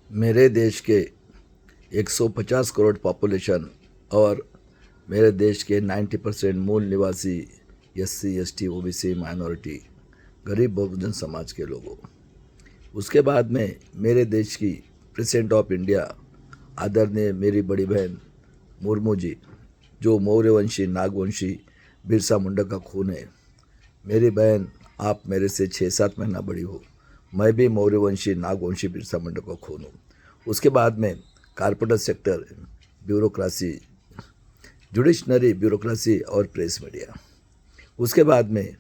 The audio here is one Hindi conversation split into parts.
मेरे देश के 150 करोड़ पॉपुलेशन और मेरे देश के 90% मूल निवासी एससी एसटी ओबीसी माइनॉरिटी गरीब बहुजन समाज के लोगों, उसके बाद में मेरे देश की प्रेसिडेंट ऑफ इंडिया आदरणीय मेरी बड़ी बहन मुर्मू जी, जो मौर्यवंशी नागवंशी बिरसा मुंडा का खून है। मेरी बहन, आप मेरे से 6-7 महीना बड़ी हो। मैं भी मौर्यवंशी नागवंशी बिरसा मुंडा का खून हूँ। उसके बाद में कारपोरेट सेक्टर, ब्यूरोक्रेसी, जुडिशनरी ब्यूरोक्रेसी और प्रेस मीडिया। उसके बाद में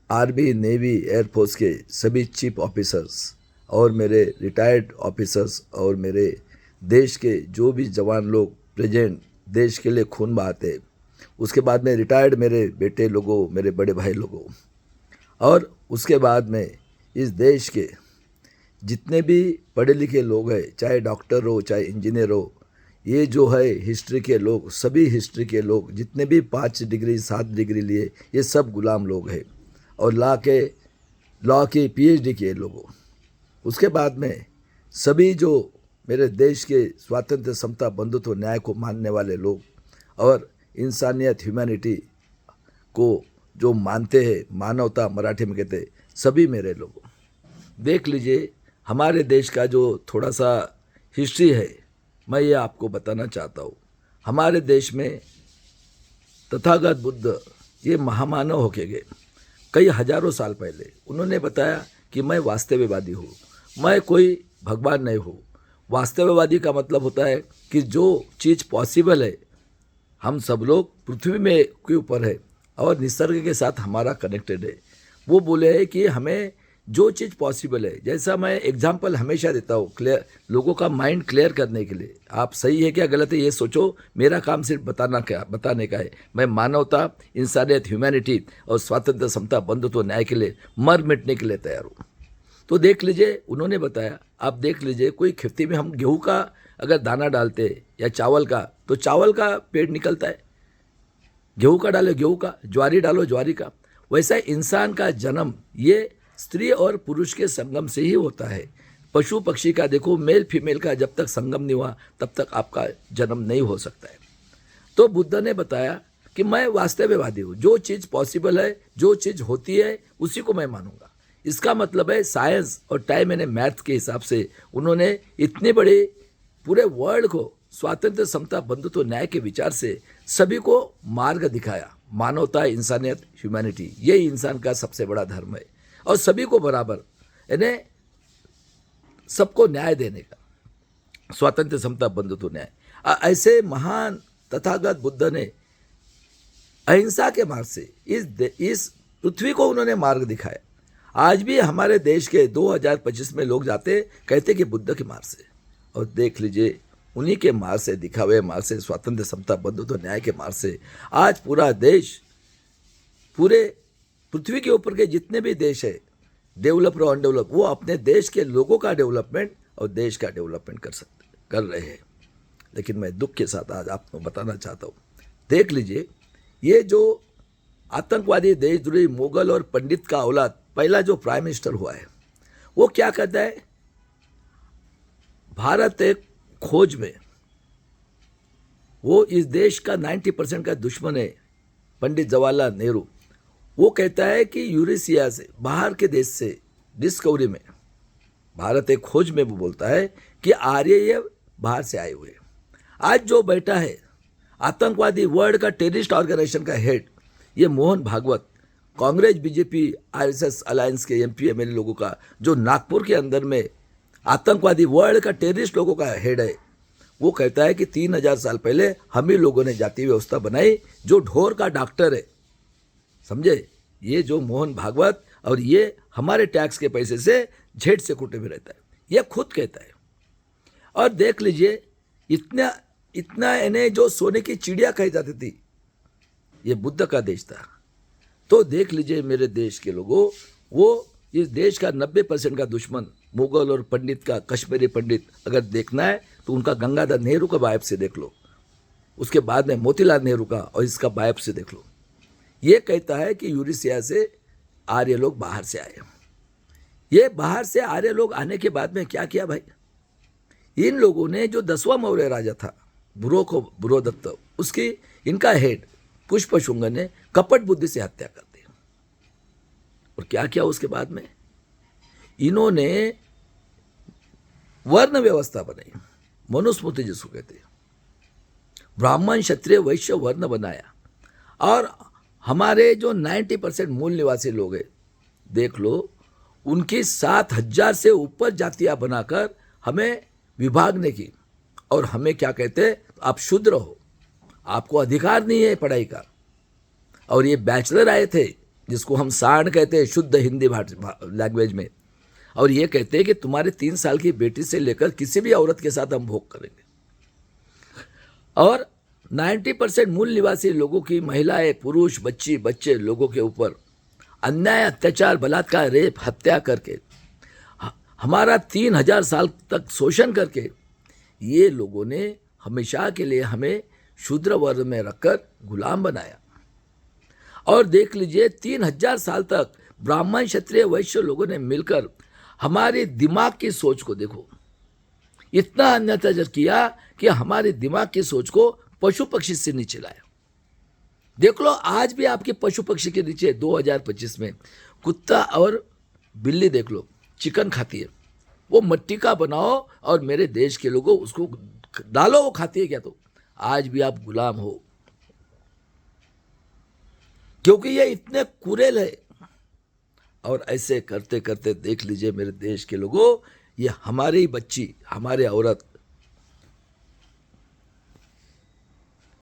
आर्मी, नेवी, एयरफोर्स के सभी चीफ ऑफिसर्स और मेरे रिटायर्ड ऑफिसर्स और मेरे देश के जो भी जवान लोग प्रेजेंट देश के लिए खून बहाते। उसके बाद में रिटायर्ड मेरे बेटे लोगों, मेरे बड़े भाई लोगों, और उसके बाद में इस देश के जितने भी पढ़े लिखे लोग हैं, चाहे डॉक्टर हो चाहे इंजीनियर हो, ये जो है हिस्ट्री के लोग, सभी हिस्ट्री के लोग जितने भी 5 डिग्री 7 डिग्री लिए, ये सब गुलाम लोग हैं। और लॉ की पीएचडी किए लोगों। उसके बाद में सभी जो मेरे देश के स्वातंत्र्य, समता, बंधुत्व, न्याय को मानने वाले लोग और इंसानियत, ह्यूमैनिटी को जो मानते हैं, मानवता मराठी में कहते हैं, सभी मेरे लोग। देख लीजिए, हमारे देश का जो थोड़ा सा हिस्ट्री है, मैं ये आपको बताना चाहता हूँ। हमारे देश में तथागत बुद्ध ये महामानव होके गए कई हजारों साल पहले। उन्होंने बताया कि मैं वास्तववादी हूँ, मैं कोई भगवान नहीं हूँ। वास्तववादी का मतलब होता है कि जो चीज़ पॉसिबल है, हम सब लोग पृथ्वी में के ऊपर है और निसर्ग के साथ हमारा कनेक्टेड है। वो बोले है कि हमें जो चीज़ पॉसिबल है, जैसा मैं एग्जांपल हमेशा देता हूँ क्लियर, लोगों का माइंड क्लियर करने के लिए। आप सही है क्या गलत है ये सोचो, मेरा काम सिर्फ बताने का है। मैं मानवता, इंसानियत, ह्यूमैनिटी और स्वातंत्र्य, समता, बंधुत्व, न्याय के लिए मर मिटने के लिए तैयार हूँ। तो देख लीजिए, उन्होंने बताया, आप देख लीजिए, कोई खेती में हम गेहूँ का अगर दाना डालते या चावल का, तो चावल का पेड़ निकलता है। गेहूँ का डालो गेहूँ का, ज्वारी डालो ज्वारी का। वैसा इंसान का जन्म ये स्त्री और पुरुष के संगम से ही होता है। पशु पक्षी का देखो, मेल फीमेल का जब तक संगम नहीं हुआ तब तक आपका जन्म नहीं हो सकता है। तो बुद्ध ने बताया कि मैं वास्तववादी हूँ, जो चीज़ पॉसिबल है, जो चीज़ होती है, उसी को मैं मानूंगा। इसका मतलब है साइंस और टाइम एंड मैथ के हिसाब से उन्होंने इतने बड़े पूरे वर्ल्ड को स्वातंत्र्य, समता, बंधुत्व, न्याय के विचार से सभी को मार्ग दिखाया। मानवता, इंसानियत, ह्यूमैनिटी, ये इंसान का सबसे बड़ा धर्म है। और सभी को बराबर, यानी सबको न्याय देने का, स्वातंत्र्य, समता, बंधुत्व, न्याय। ऐसे महान तथागत बुद्ध ने अहिंसा के मार्ग से इस पृथ्वी को उन्होंने मार्ग दिखाया। आज भी हमारे देश के 2025 में लोग जाते, कहते कि बुद्ध के मार्ग से। और देख लीजिए, उन्हीं के मार्ग से, दिखावे मार्ग से, स्वातंत्र्य, समता, बंधुत्व, न्याय के मार्ग से आज पूरा देश, पूरे पृथ्वी के ऊपर के जितने भी देश है, डेवलप और अनडेवलप, वो अपने देश के लोगों का डेवलपमेंट और देश का डेवलपमेंट कर रहे हैं। लेकिन मैं दुख के साथ आज आपको बताना चाहता हूँ, देख लीजिए, ये जो आतंकवादी, देशद्रोही, मुगल और पंडित का औलाद पहला जो प्राइम मिनिस्टर हुआ है, वो क्या कहता है, भारत एक खोज में, वो इस देश का 90% का दुश्मन है, पंडित जवाहरलाल नेहरू। वो कहता है कि यूरेशिया से, बाहर के देश से, डिस्कवरी में, भारत एक खोज में वो बोलता है कि आर्य ये बाहर से आए हुए। आज जो बैठा है आतंकवादी, वर्ल्ड का टेररिस्ट ऑर्गेनाइजेशन का हेड, ये Mohan Bhagwat, Congress, BJP, RSS alliance के एमपी एमएलए लोगों का, जो नागपुर के अंदर में आतंकवादी, वर्ल्ड का टेररिस्ट लोगों का हेड है, वो कहता है कि 3000 साल पहले हम ही लोगों ने जाति व्यवस्था बनाई, जो ढोर का डॉक्टर है, समझे, ये जो मोहन भागवत, और ये हमारे टैक्स के पैसे से झेठ से कुटे में रहता है, ये खुद कहता है। और देख लीजिए, इतना इतना इन्हें जो सोने की चिड़िया कही जाती थी, ये बुद्ध का देश था। तो देख लीजिए मेरे देश के लोगों, वो इस देश का 90% का दुश्मन मुगल और पंडित का, कश्मीरी पंडित अगर देखना है तो उनका गंगाधर नेहरू का बायप से देख लो, उसके बाद में मोतीलाल नेहरू का, और इसका बायप से देख लो। ये कहता है कि यूरेशिया से आर्य लोग बाहर से आए। ये बाहर से आर्य लोग आने के बाद में क्या किया भाई, इन लोगों ने जो 10वां मौर्य राजा था बुरोदत्त, उसकी इनका हेड पुष्पशुंग ने कपट बुद्धि से हत्या कर दी। और क्या किया उसके बाद में, इन्होंने वर्ण व्यवस्था बनाई, मनुस्मृति जिसको कहते हैं, ब्राह्मण क्षत्रिय वैश्य वर्ण बनाया। और हमारे जो 90% मूल निवासी लोग हैं, देख लो, उनकी 7,000 से ऊपर जातियां बनाकर हमें विभागने की। और हमें क्या कहते हैं, आप शूद्र हो, आपको अधिकार नहीं है पढ़ाई का। और ये बैचलर आए थे, जिसको हम साण कहते हैं शुद्ध हिंदी लैंग्वेज में, और ये कहते हैं कि तुम्हारे 3 साल की बेटी से लेकर किसी भी औरत के साथ हम भोग करेंगे। और 90% मूल निवासी लोगों की, महिलाएं, पुरुष, बच्चे लोगों के ऊपर अन्याय, अत्याचार, बलात्कार, रेप, हत्या करके, हमारा 3,000 साल तक शोषण करके, ये लोगों ने हमेशा के लिए हमें शूद्र वर्ग में रखकर गुलाम बनाया। और देख लीजिए, 3,000 साल तक ब्राह्मण क्षत्रिय वैश्य लोगों ने मिलकर हमारे दिमाग की सोच को, देखो, इतना अत्याचार किया कि हमारे दिमाग की सोच को पशु पक्षी से नीचे लाया। देख लो, आज भी आपके पशु पक्षी के नीचे 2025 में कुत्ता और बिल्ली, देख लो, चिकन खाती है। वो मट्टी का बनाओ और मेरे देश के लोगों उसको डालो, वो खाती है क्या? तो आज भी आप गुलाम हो, क्योंकि ये इतने कुरेल है। और ऐसे करते करते देख लीजिए मेरे देश के लोगों, ये हमारी बच्ची, हमारे औरत